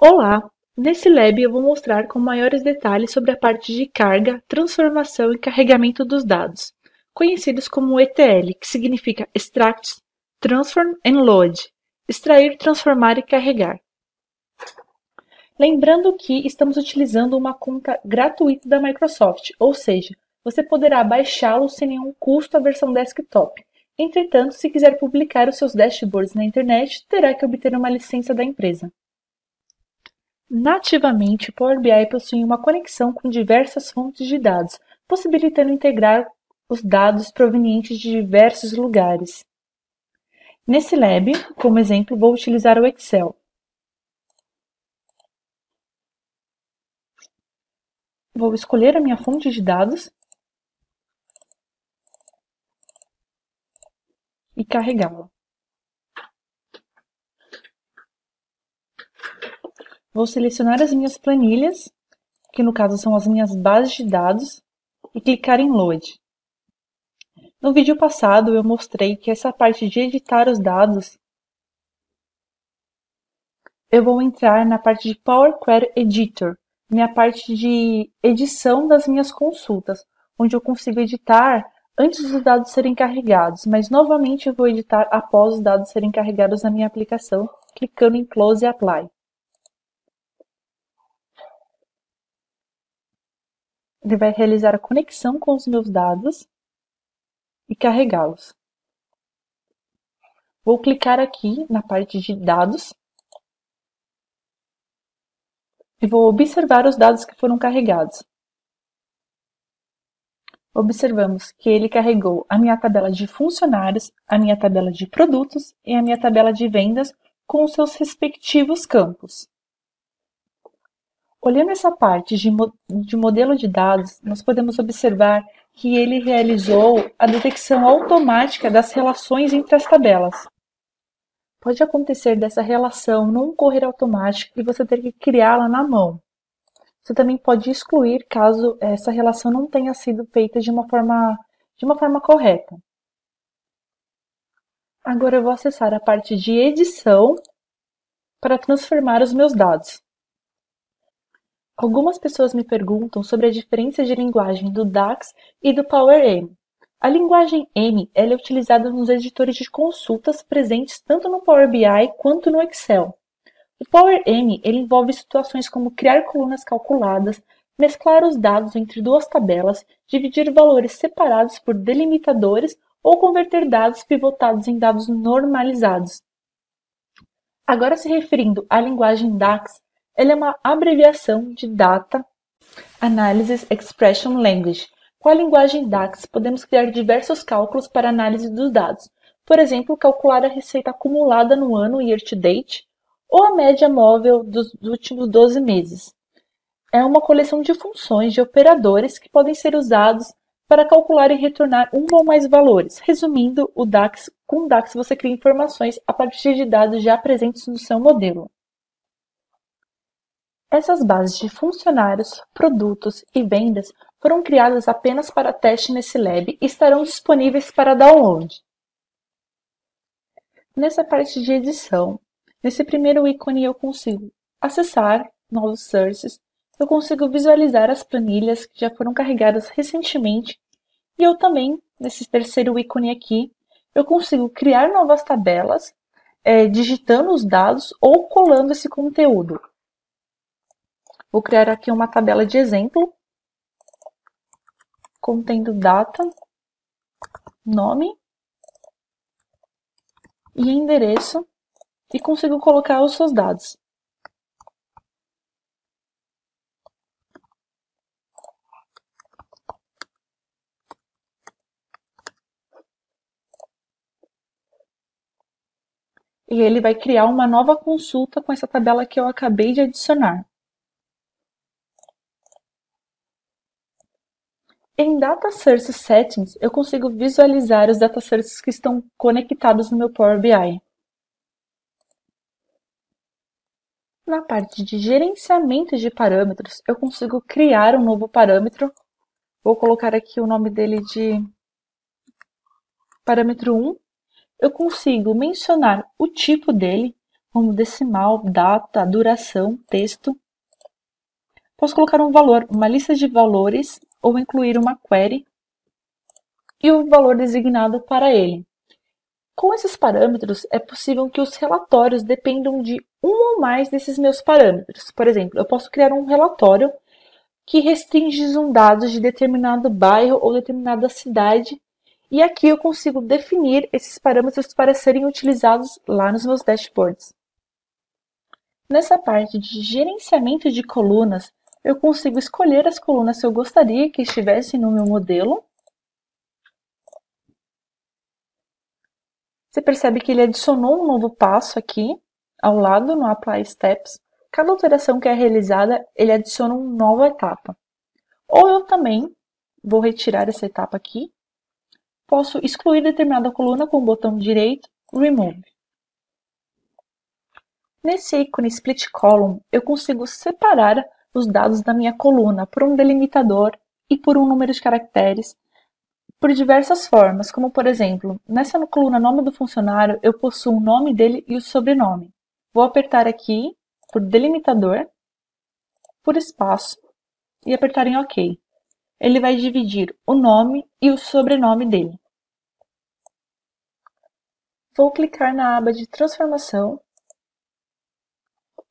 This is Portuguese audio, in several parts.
Olá! Nesse lab eu vou mostrar com maiores detalhes sobre a parte de carga, transformação e carregamento dos dados, conhecidos como ETL, que significa Extract, Transform and Load, extrair, transformar e carregar. Lembrando que estamos utilizando uma conta gratuita da Microsoft, ou seja, você poderá baixá-lo sem nenhum custo a versão desktop. Entretanto, se quiser publicar os seus dashboards na internet, terá que obter uma licença da empresa. Nativamente, o Power BI possui uma conexão com diversas fontes de dados, possibilitando integrar os dados provenientes de diversos lugares. Nesse lab, como exemplo, vou utilizar o Excel. Vou escolher a minha fonte de dados e carregá-la. Vou selecionar as minhas planilhas, que no caso são as minhas bases de dados, e clicar em Load. No vídeo passado eu mostrei que essa parte de editar os dados, eu vou entrar na parte de Power Query Editor, minha parte de edição das minhas consultas, onde eu consigo editar antes dos dados serem carregados, mas novamente eu vou editar após os dados serem carregados na minha aplicação, clicando em Close e Apply. Ele vai realizar a conexão com os meus dados e carregá-los. Vou clicar aqui na parte de dados e vou observar os dados que foram carregados. Observamos que ele carregou a minha tabela de funcionários, a minha tabela de produtos e a minha tabela de vendas com os seus respectivos campos. Olhando essa parte de modelo de dados, nós podemos observar que ele realizou a detecção automática das relações entre as tabelas. Pode acontecer dessa relação não ocorrer automática e você ter que criá-la na mão. Você também pode excluir caso essa relação não tenha sido feita de uma forma correta. Agora eu vou acessar a parte de edição para transformar os meus dados. Algumas pessoas me perguntam sobre a diferença de linguagem do DAX e do Power M. A linguagem M ela é utilizada nos editores de consultas presentes tanto no Power BI quanto no Excel. O Power M ele envolve situações como criar colunas calculadas, mesclar os dados entre duas tabelas, dividir valores separados por delimitadores ou converter dados pivotados em dados normalizados. Agora se referindo à linguagem DAX, ela é uma abreviação de Data Analysis Expression Language. Com a linguagem DAX, podemos criar diversos cálculos para análise dos dados. Por exemplo, calcular a receita acumulada no ano year to date ou a média móvel dos últimos 12 meses. É uma coleção de funções de operadores que podem ser usados para calcular e retornar um ou mais valores. Resumindo, com o DAX você cria informações a partir de dados já presentes no seu modelo. Essas bases de funcionários, produtos e vendas foram criadas apenas para teste nesse lab e estarão disponíveis para download. Nessa parte de edição, nesse primeiro ícone eu consigo acessar novos sources, eu consigo visualizar as planilhas que já foram carregadas recentemente e eu também, nesse terceiro ícone aqui, eu consigo criar novas tabelas, digitando os dados ou colando esse conteúdo. Vou criar aqui uma tabela de exemplo, contendo data, nome e endereço, e consigo colocar os seus dados. E ele vai criar uma nova consulta com essa tabela que eu acabei de adicionar. Em Data Source Settings, eu consigo visualizar os data sources que estão conectados no meu Power BI. Na parte de gerenciamento de parâmetros, eu consigo criar um novo parâmetro. Vou colocar aqui o nome dele de parâmetro 1. Eu consigo mencionar o tipo dele, como decimal, data, duração, texto. Posso colocar um valor, uma lista de valores ou incluir uma query e o valor designado para ele. Com esses parâmetros, é possível que os relatórios dependam de um ou mais desses meus parâmetros. Por exemplo, eu posso criar um relatório que restringe os dados de determinado bairro ou determinada cidade, e aqui eu consigo definir esses parâmetros para serem utilizados lá nos meus dashboards. Nessa parte de gerenciamento de colunas, eu consigo escolher as colunas que eu gostaria que estivessem no meu modelo. Você percebe que ele adicionou um novo passo aqui, ao lado, no Apply Steps. Cada alteração que é realizada, ele adiciona uma nova etapa. Ou eu também vou retirar essa etapa aqui. Posso excluir determinada coluna com o botão direito, Remove. Nesse ícone Split Column, eu consigo separar os dados da minha coluna por um delimitador e por um número de caracteres, por diversas formas, como por exemplo, nessa coluna nome do funcionário, eu possuo o nome dele e o sobrenome. Vou apertar aqui por delimitador, por espaço e apertar em OK. Ele vai dividir o nome e o sobrenome dele. Vou clicar na aba de transformação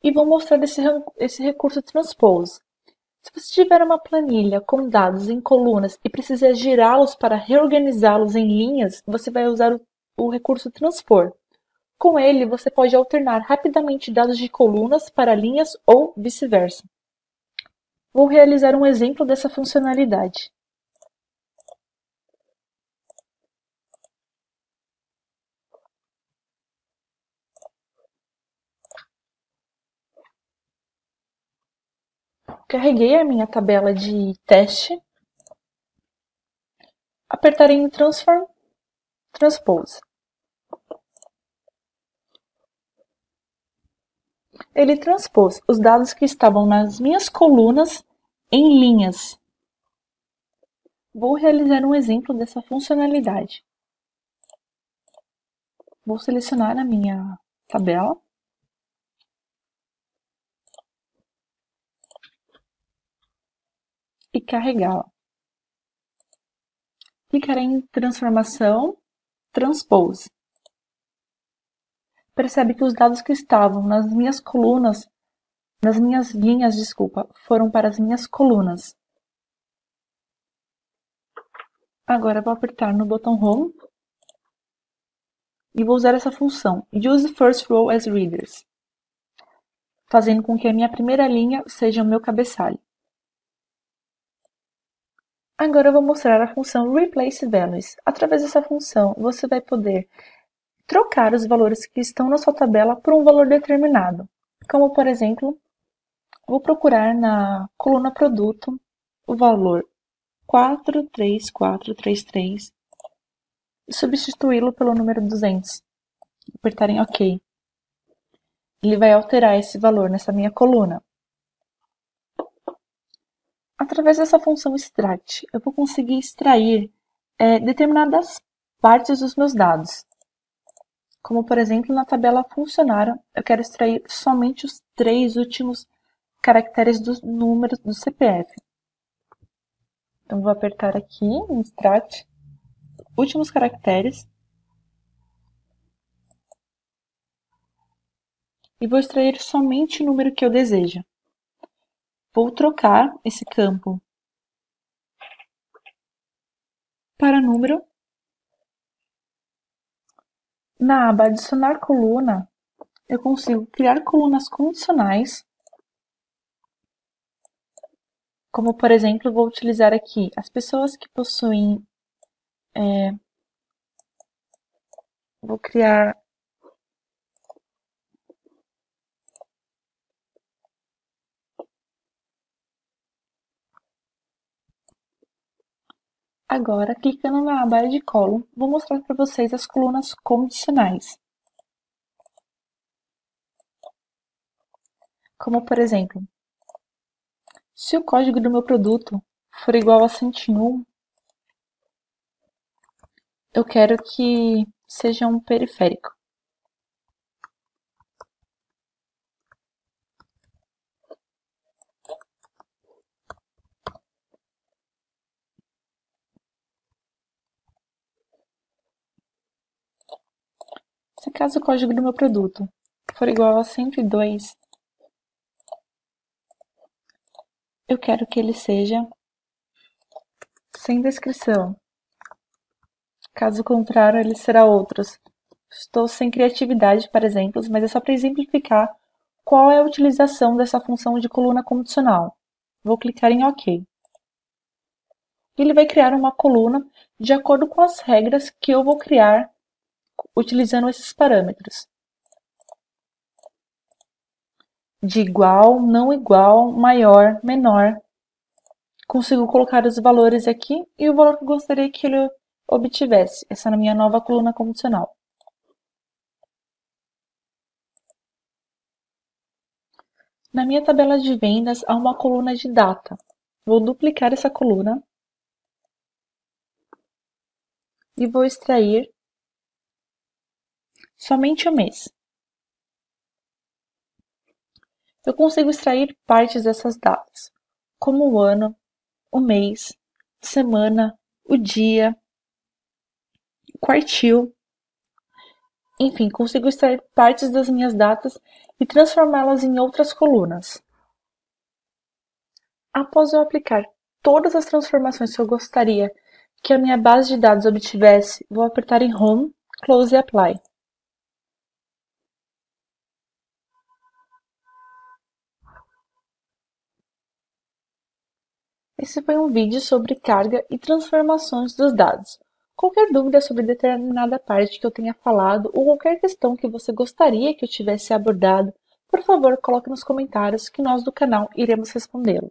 e vou mostrar esse recurso Transpose. Se você tiver uma planilha com dados em colunas e precisar girá-los para reorganizá-los em linhas, você vai usar o recurso Transpor. Com ele, você pode alternar rapidamente dados de colunas para linhas ou vice-versa. Vou realizar um exemplo dessa funcionalidade. Carreguei a minha tabela de teste, apertarei em Transform, Transpose. Ele transpôs os dados que estavam nas minhas colunas em linhas. Vou realizar um exemplo dessa funcionalidade. Vou selecionar a minha tabela. E carregá-la. Clicarei em Transformação, Transpose. Percebe que os dados que estavam nas minhas colunas, nas minhas linhas, foram para as minhas colunas. Agora vou apertar no botão Home e vou usar essa função Use First Row as Readers, fazendo com que a minha primeira linha seja o meu cabeçalho. Agora eu vou mostrar a função Replace Values. Através dessa função, você vai poder trocar os valores que estão na sua tabela por um valor determinado. Como, por exemplo, vou procurar na coluna Produto o valor 43433 e substituí-lo pelo número 200. Apertar em OK. Ele vai alterar esse valor nessa minha coluna. Através dessa função Extract, eu vou conseguir extrair determinadas partes dos meus dados. Como, por exemplo, na tabela funcionário, eu quero extrair somente os 3 últimos caracteres dos números do CPF. Então, vou apertar aqui em Extract, últimos caracteres, e vou extrair somente o número que eu desejo. Vou trocar esse campo para número. Na aba Adicionar coluna, eu consigo criar colunas condicionais, como, por exemplo, vou utilizar aqui as pessoas que possuem... vou criar... Agora, clicando na aba Add Column, vou mostrar para vocês as colunas condicionais. Como, por exemplo, se o código do meu produto for igual a 101, eu quero que seja um periférico. caso o código do meu produto for igual a 102, eu quero que ele seja sem descrição. Caso contrário, ele será outros. Estou sem criatividade para exemplos, mas é só para exemplificar qual é a utilização dessa função de coluna condicional. Vou clicar em OK. Ele vai criar uma coluna de acordo com as regras que eu vou criar utilizando esses parâmetros. De igual, não igual, maior, menor. Consigo colocar os valores aqui e o valor que eu gostaria que ele obtivesse. Essa é a minha nova coluna condicional. Na minha tabela de vendas há uma coluna de data. Vou duplicar essa coluna e vou extrair somente o mês. Eu consigo extrair partes dessas datas, como o ano, o mês, semana, o dia, quartil. Enfim, consigo extrair partes das minhas datas e transformá-las em outras colunas. Após eu aplicar todas as transformações que eu gostaria que a minha base de dados obtivesse, vou apertar em Home, Close e Apply. Esse foi um vídeo sobre carga e transformações dos dados. Qualquer dúvida sobre determinada parte que eu tenha falado ou qualquer questão que você gostaria que eu tivesse abordado, por favor, coloque nos comentários que nós do canal iremos respondê-lo.